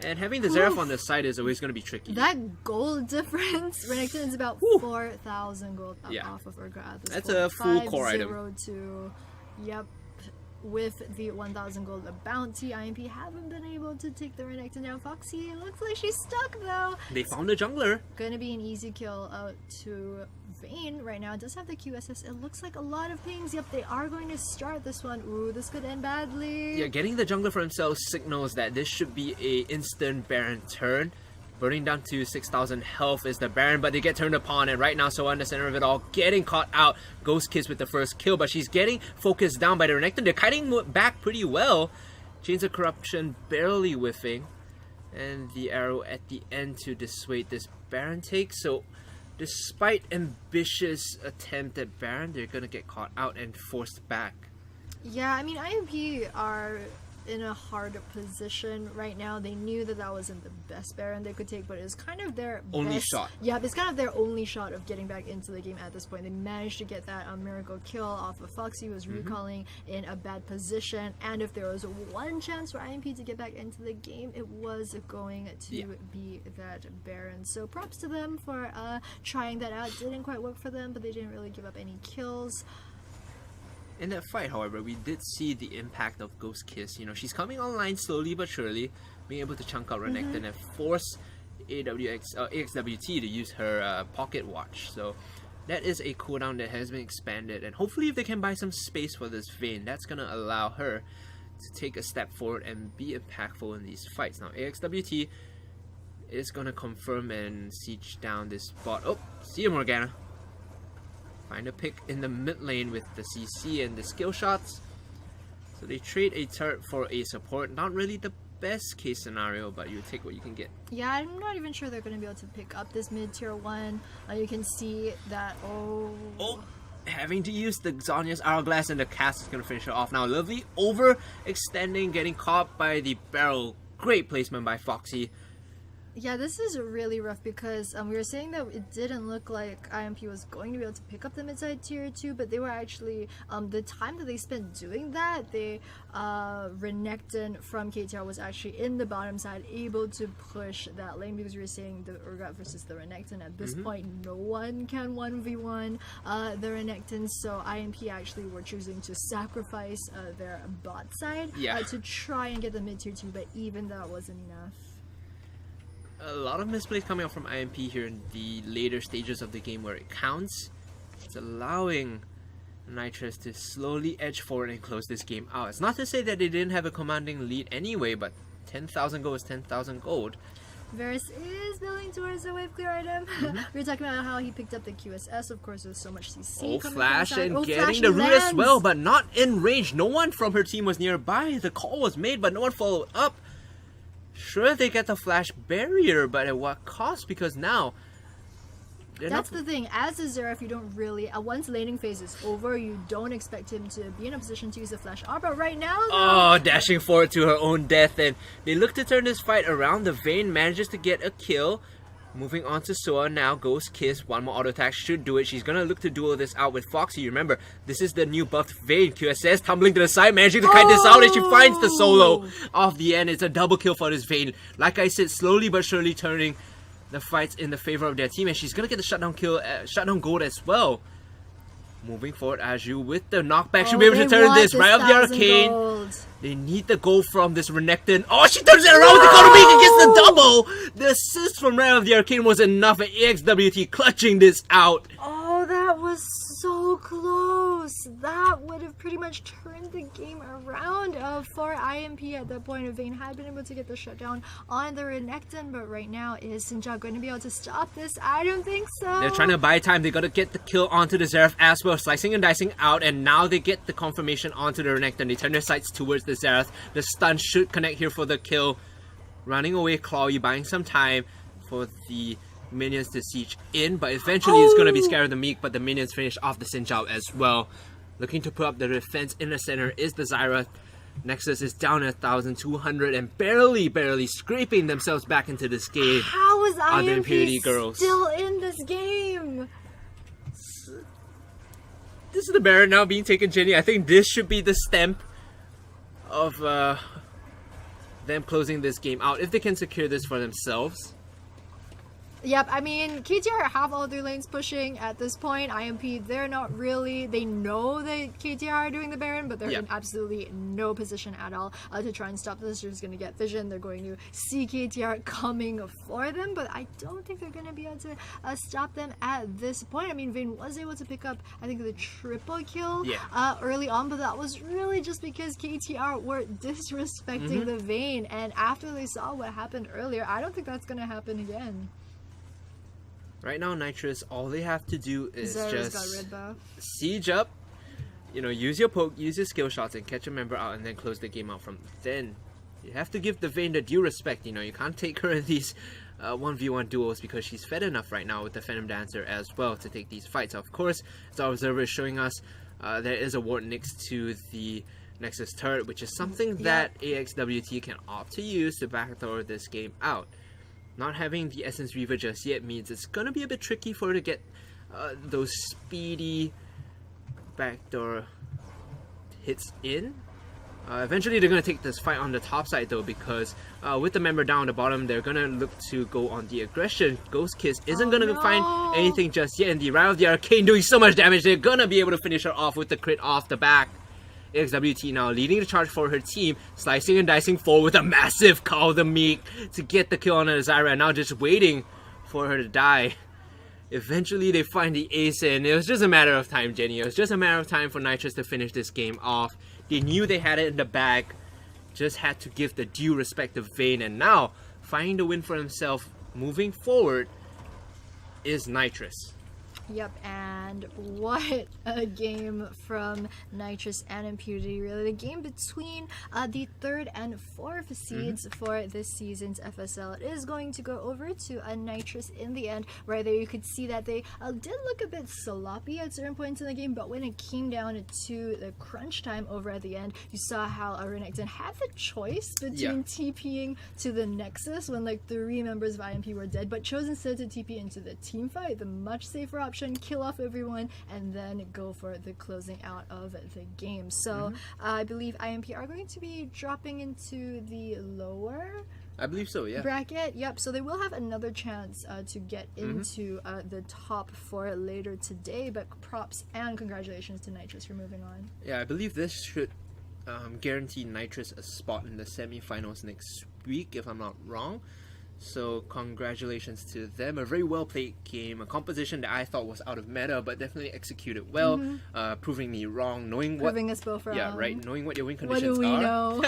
Speaker 2: And having the Zeref on the side is always going to be tricky.
Speaker 1: That gold difference, Renekton is about 4,000 gold off of Urgra at this
Speaker 2: That's
Speaker 1: point.
Speaker 2: a full core item.
Speaker 1: 502. Yep. With the 1,000 gold bounty, IMP haven't been able to take the Renekton down. Foxy, it looks like she's stuck though.
Speaker 2: They found the jungler.
Speaker 1: Gonna be an easy kill out to Vayne right now. It does have the QSS. It looks like a lot of things. Yep, they are going to start this one. Ooh, this could end badly.
Speaker 2: Yeah, getting the jungler for himself signals that this should be a instant Baron turn. Burning down to 6,000 health is the Baron, but they get turned upon, and right now Soa in the center of it all, getting caught out. Ghost Kiss with the first kill, but she's getting focused down by the Renekton. They're kiting back pretty well. Chains of Corruption barely whiffing, and the arrow at the end to dissuade this Baron take. So despite ambitious attempt at Baron, they're gonna get caught out and forced back.
Speaker 1: Yeah, I mean, IMP are in a hard position right now. They knew that wasn't the best Baron they could take, but it's kind of their
Speaker 2: only shot.
Speaker 1: Yeah, it's kind of their only shot of getting back into the game at this point. They managed to get that miracle kill off of Foxy, who was recalling in a bad position, and if there was one chance for IMP to get back into the game, it was going to be that Baron. So props to them for trying that out. It didn't quite work for them, but they didn't really give up any kills.
Speaker 2: In that fight, however, we did see the impact of Ghost Kiss. You know, she's coming online slowly but surely, being able to chunk out Renekton and force AXWT to use her pocket watch. So that is a cooldown that has been expanded, and hopefully if they can buy some space for this Vayne, that's going to allow her to take a step forward and be impactful in these fights. Now AXWT is going to confirm and siege down this bot. Oh, see you, Morgana. Find a pick in the mid lane with the CC and the skill shots. So they trade a turret for a support. Not really the best case scenario, but you take what you can get.
Speaker 1: Yeah, I'm not even sure they're going to be able to pick up this mid tier 1. You can see that,
Speaker 2: having to use the Zhonya's Hourglass, and the cast is going to finish it off. Now Lovely overextending, getting caught by the barrel. Great placement by Foxy.
Speaker 1: Yeah, this is really rough because we were saying that it didn't look like IMP was going to be able to pick up the mid-side tier 2, but they were actually, the time that they spent doing that, Renekton from KTR was actually in the bottom side, able to push that lane, because we were saying the Urgot versus the Renekton. At this point, no one can 1v1 the Renekton, so IMP actually were choosing to sacrifice their bot side to try and get the mid-tier 2, but even that wasn't enough.
Speaker 2: A lot of misplays coming out from IMP here in the later stages of the game where it counts. It's allowing Knightress to slowly edge forward and close this game out. It's not to say that they didn't have a commanding lead anyway, but 10,000 gold is 10,000 gold.
Speaker 1: Varus is building towards the wave clear item. We were talking about how he picked up the QSS, of course, with so much CC.
Speaker 2: Flash and getting the root as well, but not in range. No one from her team was nearby. The call was made, but no one followed up. Sure, they get the flash barrier, but at what cost? Because now
Speaker 1: that's the thing. As a Zeref, you don't really, once laning phase is over, you don't expect him to be in a position to use the flash R. But right now,
Speaker 2: dashing forward to her own death, and they look to turn this fight around. The Vayne manages to get a kill. Moving on to Soa now. Ghost Kiss, one more auto attack should do it. She's gonna look to duel this out with Foxy. Remember, this is the new buffed Vayne. QSS tumbling to the side, managing to kite this out, and she finds the solo off the end. It's a double kill for this Vayne. Like I said, slowly but surely turning the fights in the favor of their team, and she's gonna get the shutdown kill, shutdown gold as well. Moving forward, Aju with the knockback, she'll be able to turn this right up the arcane.
Speaker 1: Gold.
Speaker 2: They need the goal from this Renekton. Oh, she turns it around with the counter make against the double. The assist from right of the arcane was enough, and EXWT clutching this out.
Speaker 1: Oh, that was so close. That would have pretty much turned the game around for IMP at that point. Vayne had been able to get the shutdown on the Renekton, but right now, is Sinja going to be able to stop this? I don't think so.
Speaker 2: They're trying to buy time. They got to get the kill onto the Xerath as well, slicing and dicing out, and now they get the confirmation onto the Renekton. They turn their sights towards the Xerath. The stun should connect here for the kill. Running away, Clawy, buying some time for the minions to siege in, but eventually it's going to be Scare the Meek, but the minions finish off the Xin Zhao as well. Looking to put up the defense in the center is the Zyra. Nexus is down at 1,200 and barely scraping themselves back into this game.
Speaker 1: How is
Speaker 2: the
Speaker 1: IMP
Speaker 2: Impunity girls
Speaker 1: still in this game?
Speaker 2: This is the Baron now being taken, Jenny. I think this should be the stamp of them closing this game out if they can secure this for themselves.
Speaker 1: Yep, I mean, KTR have all their lanes pushing at this point. IMP, they're not really, they know that KTR are doing the Baron, but they're in absolutely no position at all to try and stop this. They're just going to get vision. They're going to see KTR coming for them, but I don't think they're going to be able to stop them at this point. I mean, Vayne was able to pick up, I think, the triple kill early on, but that was really just because KTR were disrespecting the Vayne, and after they saw what happened earlier, I don't think that's going to happen again.
Speaker 2: Right now, Knightress, all they have to do is
Speaker 1: Zara's
Speaker 2: just
Speaker 1: got red buff.
Speaker 2: siege up, you know, use your poke, use your skill shots, and catch a member out, and then close the game out from then. You have to give the Vayne the due respect, you know, you can't take her in these 1v1 duels because she's fed enough right now with the Phantom Dancer as well to take these fights. Of course, as our observer is showing us, there is a ward next to the Nexus turret, which is something that AXWT can opt to use to backdoor this game out. Not having the Essence Reaver just yet means it's going to be a bit tricky for her to get those speedy backdoor hits in. Eventually they're going to take this fight on the top side though, because with the member down the bottom, they're going to look to go on the aggression. Ghost Kiss isn't going to find anything just yet, and the Riot of the Arcane doing so much damage, they're going to be able to finish her off with the crit off the back. XWT now leading the charge for her team, slicing and dicing forward with a massive Call the Meek to get the kill on Zyra, and now just waiting for her to die. Eventually they find the ace, and it was just a matter of time, Jenny. It was just a matter of time for Knightress to finish this game off. They knew they had it in the bag, just had to give the due respect to Vayne, and now finding the win for himself moving forward is Knightress.
Speaker 1: Yep, and what a game from Knightress and Impunity, really. The game between the 3rd and 4th seeds for this season's FSL. It is going to go over to Knightress in the end. Right there, you could see that they did look a bit sloppy at certain points in the game, but when it came down to the crunch time over at the end, you saw how Renekton had the choice between TPing to the Nexus when like 3 members of IMP were dead, but chose instead to TP into the team fight, the much safer option. Kill off everyone and then go for the closing out of the game. So I believe IMP are going to be dropping into the lower,
Speaker 2: I believe so,
Speaker 1: bracket. Yep, so they will have another chance to get into the top 4 later today, but props and congratulations to Knightress for moving on.
Speaker 2: Yeah, I believe this should guarantee Knightress a spot in the semi-finals next week, if I'm not wrong. So congratulations to them. A very well played game, a composition that I thought was out of meta, but definitely executed well, proving me wrong,
Speaker 1: proving us both wrong.
Speaker 2: Yeah, right. Knowing what your win conditions
Speaker 1: are. What do
Speaker 2: we know?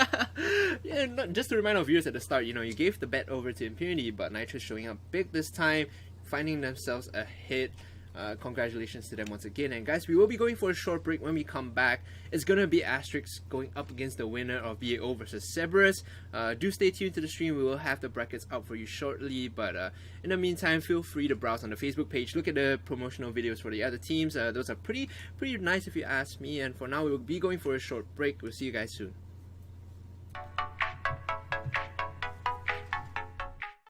Speaker 2: Yeah, just to remind our viewers at the start, you know, you gave the bet over to Impunity, but Knightress showing up big this time, finding themselves ahead. Congratulations to them once again. And guys, we will be going for a short break. When we come back, it's going to be Asterix going up against the winner of BAO versus Cerberus. Do stay tuned to the stream. We will have the brackets out for you shortly, but in the meantime, feel free to browse on the Facebook page, look at the promotional videos for the other teams. Those are pretty nice if you ask me, and for now we will be going for a short break. We'll see you guys soon.